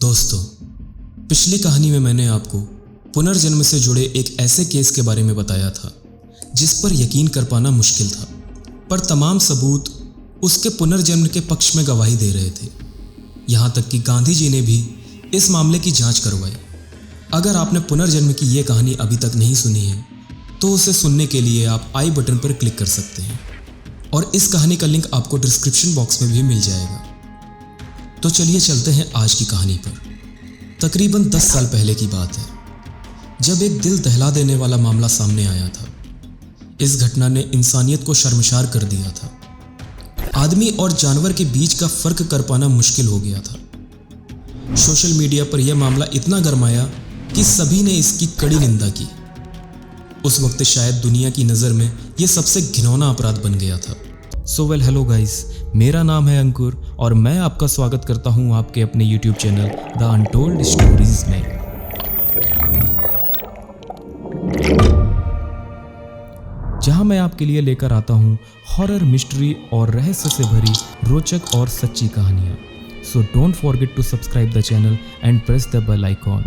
दोस्तों, पिछली कहानी में मैंने आपको पुनर्जन्म से जुड़े एक ऐसे केस के बारे में बताया था जिस पर यकीन कर पाना मुश्किल था, पर तमाम सबूत उसके पुनर्जन्म के पक्ष में गवाही दे रहे थे। यहाँ तक कि गांधी जी ने भी इस मामले की जांच करवाई। अगर आपने पुनर्जन्म की ये कहानी अभी तक नहीं सुनी है तो उसे सुनने के लिए आप आई बटन पर क्लिक कर सकते हैं और इस कहानी का लिंक आपको डिस्क्रिप्शन बॉक्स में भी मिल जाएगा। तो चलिए चलते हैं आज की कहानी पर। तकरीबन 10 साल पहले की बात है जब एक दिल दहला देने वाला मामला सामने आया था। इस घटना ने इंसानियत को शर्मसार कर दिया था। आदमी और जानवर के बीच का फर्क कर पाना मुश्किल हो गया था। सोशल मीडिया पर यह मामला इतना गरमाया कि सभी ने इसकी कड़ी निंदा की। उस वक्त शायद दुनिया की नज़र में यह सबसे घिनौना अपराध बन गया था। हेलो गाइस, मेरा नाम है अंकुर और मैं आपका स्वागत करता हूं आपके अपने YouTube channel the untold stories में। जहां मैं आपके लिए लेकर आता हूं हॉरर, मिस्ट्री और रहस्य से भरी रोचक और सच्ची कहानियां। So don't forget to subscribe the channel and press the bell icon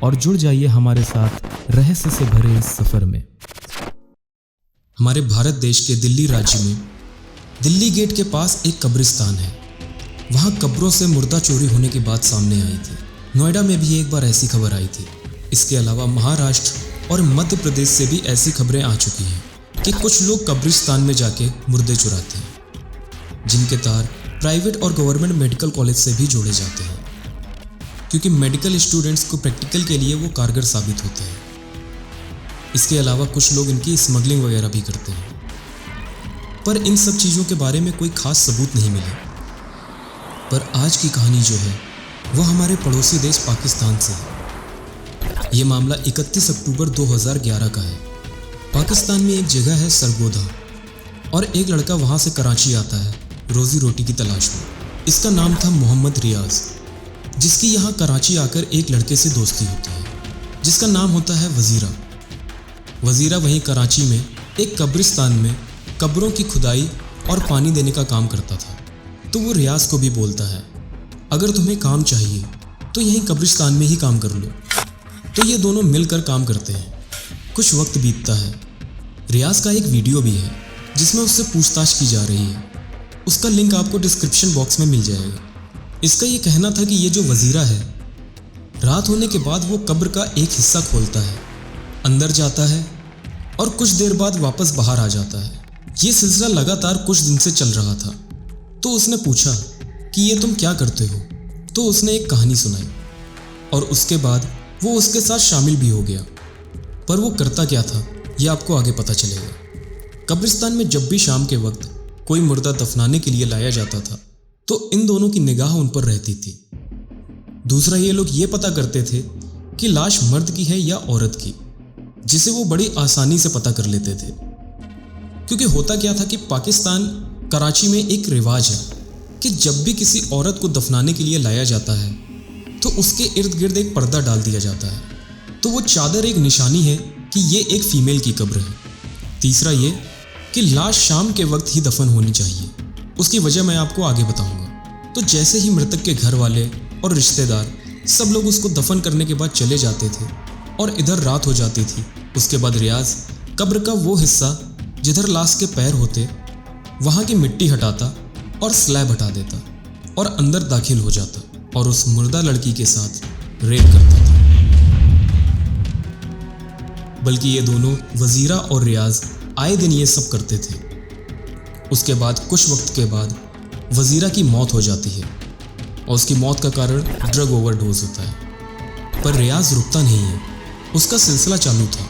और जुड़ जाइए हमारे साथ रहस्य से भरे इस सफर में। हमारे भारत देश के दिल्ली राज्य में दिल्ली गेट के पास एक कब्रिस्तान है। वहाँ कब्रों से मुर्दा चोरी होने की बात सामने आई थी। नोएडा में भी एक बार ऐसी खबर आई थी। इसके अलावा महाराष्ट्र और मध्य प्रदेश से भी ऐसी खबरें आ चुकी हैं कि कुछ लोग कब्रिस्तान में जाके मुर्दे चुराते हैं, जिनके तार प्राइवेट और गवर्नमेंट मेडिकल कॉलेज से भी जोड़े जाते हैं, क्योंकि मेडिकल स्टूडेंट्स को प्रैक्टिकल के लिए वो कारगर साबित होते हैं। इसके अलावा कुछ लोग इनकी स्मगलिंग वगैरह भी करते हैं, पर इन सब चीज़ों के बारे में कोई खास सबूत नहीं मिले। पर आज की कहानी जो है वो हमारे पड़ोसी देश पाकिस्तान से है। ये मामला 31 अक्टूबर 2011 का है। पाकिस्तान में एक जगह है सरगोदा और एक लड़का वहाँ से कराची आता है रोज़ी रोटी की तलाश में। इसका नाम था मोहम्मद रियाज, जिसकी यहाँ कराची आकर एक लड़के से दोस्ती होती है जिसका नाम होता है वज़ीरा। वज़ीरा वहीं कराची में एक कब्रिस्तान में कब्रों की खुदाई और पानी देने का काम करता था। तो वो रियाज को भी बोलता है, अगर तुम्हें काम चाहिए तो यहीं कब्रिस्तान में ही काम कर लो। तो ये दोनों मिलकर काम करते हैं। कुछ वक्त बीतता है। रियाज का एक वीडियो भी है जिसमें उससे पूछताछ की जा रही है। उसका लिंक आपको डिस्क्रिप्शन बॉक्स में मिल जाएगा। इसका ये कहना था कि ये जो वज़ीरा है, रात होने के बाद वो कब्र का एक हिस्सा खोलता है, अंदर जाता है और कुछ देर बाद वापस बाहर आ जाता है। ये सिलसिला लगातार कुछ दिन से चल रहा था। तो उसने पूछा कि ये तुम क्या करते हो? तो उसने एक कहानी सुनाई और उसके बाद वो उसके साथ शामिल भी हो गया। पर वो करता क्या था ये आपको आगे पता चलेगा। कब्रिस्तान में जब भी शाम के वक्त कोई मुर्दा दफनाने के लिए लाया जाता था तो इन दोनों की निगाह उन पर रहती थी। दूसरा, ये लोग ये पता करते थे कि लाश मर्द की है या औरत की, जिसे वो बड़ी आसानी से पता कर लेते थे। क्योंकि होता क्या था कि पाकिस्तान कराची में एक रिवाज है कि जब भी किसी औरत को दफनाने के लिए लाया जाता है तो उसके इर्द गिर्द एक पर्दा डाल दिया जाता है। तो वो चादर एक निशानी है कि ये एक फीमेल की कब्र है। तीसरा ये कि लाश शाम के वक्त ही दफन होनी चाहिए। उसकी वजह मैं आपको आगे बताऊंगा। तो जैसे ही मृतक के घर वाले और रिश्तेदार सब लोग उसको दफन करने के बाद चले जाते थे और इधर रात हो जाती थी, उसके बाद रियाज कब्र का वो हिस्सा जिधर लाश के पैर होते वहाँ की मिट्टी हटाता और स्लैब हटा देता और अंदर दाखिल हो जाता और उस मुर्दा लड़की के साथ रेप करता था। बल्कि ये दोनों वज़ीरा और रियाज आए दिन ये सब करते थे। उसके बाद कुछ वक्त के बाद वज़ीरा की मौत हो जाती है और उसकी मौत का कारण ड्रग ओवरडोज होता है। पर रियाज रुकता नहीं है, उसका सिलसिला चालू था।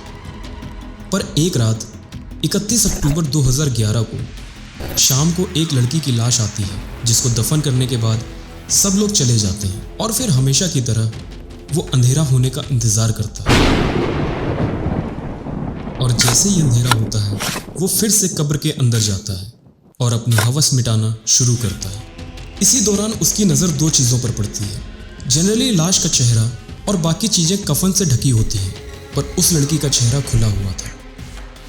पर एक रात 31 अक्टूबर 2011 को शाम को एक लड़की की लाश आती है जिसको दफन करने के बाद सब लोग चले जाते हैं और फिर हमेशा की तरह वो अंधेरा होने का इंतज़ार करता है। और जैसे ही अंधेरा होता है वो फिर से कब्र के अंदर जाता है और अपनी हवस मिटाना शुरू करता है। इसी दौरान उसकी नज़र दो चीज़ों पर पड़ती है। जनरली लाश का चेहरा और बाकी चीज़ें कफन से ढकी होती हैं, पर उस लड़की का चेहरा खुला हुआ था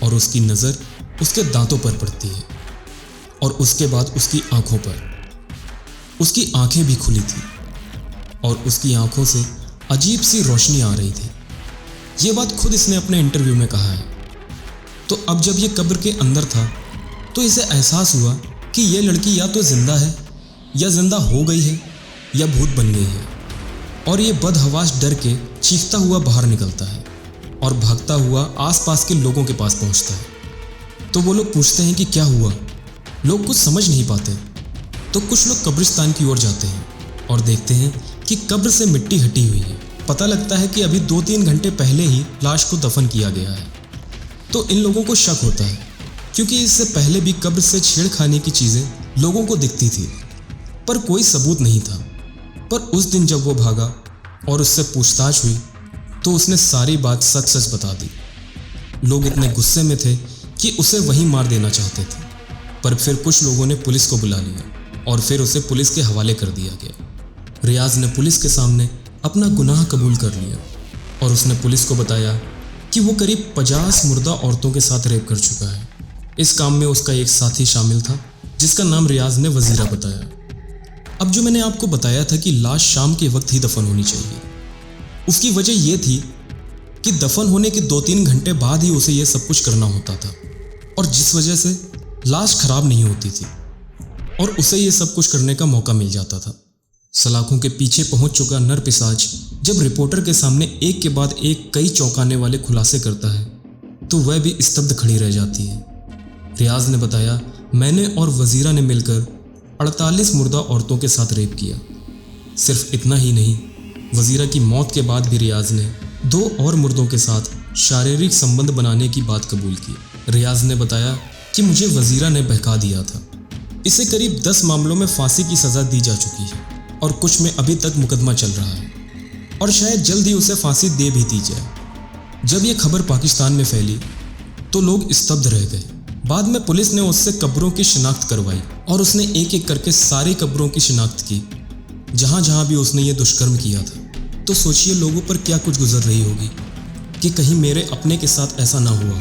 और उसकी नज़र उसके दांतों पर पड़ती है और उसके बाद उसकी आंखों पर। उसकी आंखें भी खुली थी और उसकी आंखों से अजीब सी रोशनी आ रही थी। ये बात खुद इसने अपने इंटरव्यू में कहा है। तो अब जब ये कब्र के अंदर था तो इसे एहसास हुआ कि ये लड़की या तो जिंदा है या जिंदा हो गई है या भूत बन गई है। और ये बदहवास डर के चीखता हुआ बाहर निकलता है और भागता हुआ आसपास के लोगों के पास पहुंचता है। तो वो लोग पूछते हैं कि क्या हुआ। लोग कुछ समझ नहीं पाते। तो कुछ लोग कब्रिस्तान की ओर जाते हैं और देखते हैं कि कब्र से मिट्टी हटी हुई है। पता लगता है कि अभी 2-3 घंटे पहले ही लाश को दफन किया गया है। तो इन लोगों को शक होता है क्योंकि इससे पहले भी कब्र से छेड़खानी की चीज़ें लोगों को दिखती थी, पर कोई सबूत नहीं था। पर उस दिन जब वो भागा और उससे पूछताछ हुई तो उसने सारी बात सच सच बता दी। लोग इतने गुस्से में थे कि उसे वहीं मार देना चाहते थे, पर फिर कुछ लोगों ने पुलिस को बुला लिया और फिर उसे पुलिस के हवाले कर दिया गया। रियाज ने पुलिस के सामने अपना गुनाह कबूल कर लिया और उसने पुलिस को बताया कि वो करीब 50 मुर्दा औरतों के साथ रेप कर चुका है। इस काम में उसका एक साथी शामिल था जिसका नाम रियाज ने वजीरा बताया। अब जो मैंने आपको बताया था कि लाश शाम के वक्त ही दफन होनी चाहिए, उसकी वजह यह थी कि दफन होने के 2-3 घंटे बाद ही उसे यह सब कुछ करना होता था, और जिस वजह से लाश खराब नहीं होती थी और उसे यह सब कुछ करने का मौका मिल जाता था। सलाखों के पीछे पहुंच चुका नर पिशाच जब रिपोर्टर के सामने एक के बाद एक कई चौंकाने वाले खुलासे करता है तो वह भी स्तब्ध खड़ी रह जाती है। रियाज ने बताया, मैंने और वजीरा ने मिलकर 48 मुर्दा औरतों के साथ रेप किया। सिर्फ इतना ही नहीं, वजीरा की मौत के बाद भी रियाज ने 2 और मुर्दों के साथ शारीरिक संबंध बनाने की बात कबूल की। रियाज ने बताया कि मुझे वजीरा ने बहका दिया था। इसे करीब 10 मामलों में फांसी की सज़ा दी जा चुकी है और कुछ में अभी तक मुकदमा चल रहा है और शायद जल्द ही उसे फांसी दे भी दी जाए। जब यह खबर पाकिस्तान में फैली तो लोग स्तब्ध रह गए। बाद में पुलिस ने उससे कब्रों की शिनाख्त करवाई और उसने एक एक करके सारी कब्रों की शिनाख्त की जहाँ जहाँ भी उसने ये दुष्कर्म किया था। तो सोचिए लोगों पर क्या कुछ गुजर रही होगी कि कहीं मेरे अपने के साथ ऐसा ना हुआ।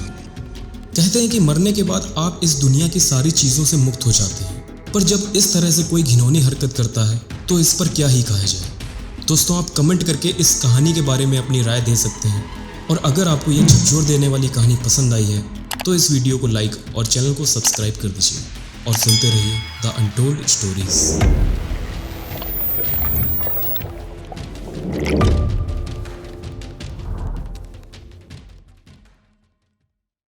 कहते हैं कि मरने के बाद आप इस दुनिया की सारी चीज़ों से मुक्त हो जाते हैं, पर जब इस तरह से कोई घिनौनी हरकत करता है तो इस पर क्या ही कहा जाए। दोस्तों, आप कमेंट करके इस कहानी के बारे में अपनी राय दे सकते हैं, और अगर आपको ये झकझोर देने वाली कहानी पसंद आई है तो इस वीडियो को लाइक और चैनल को सब्सक्राइब कर दीजिए और सुनते रहिए द अनटोल्ड स्टोरीज।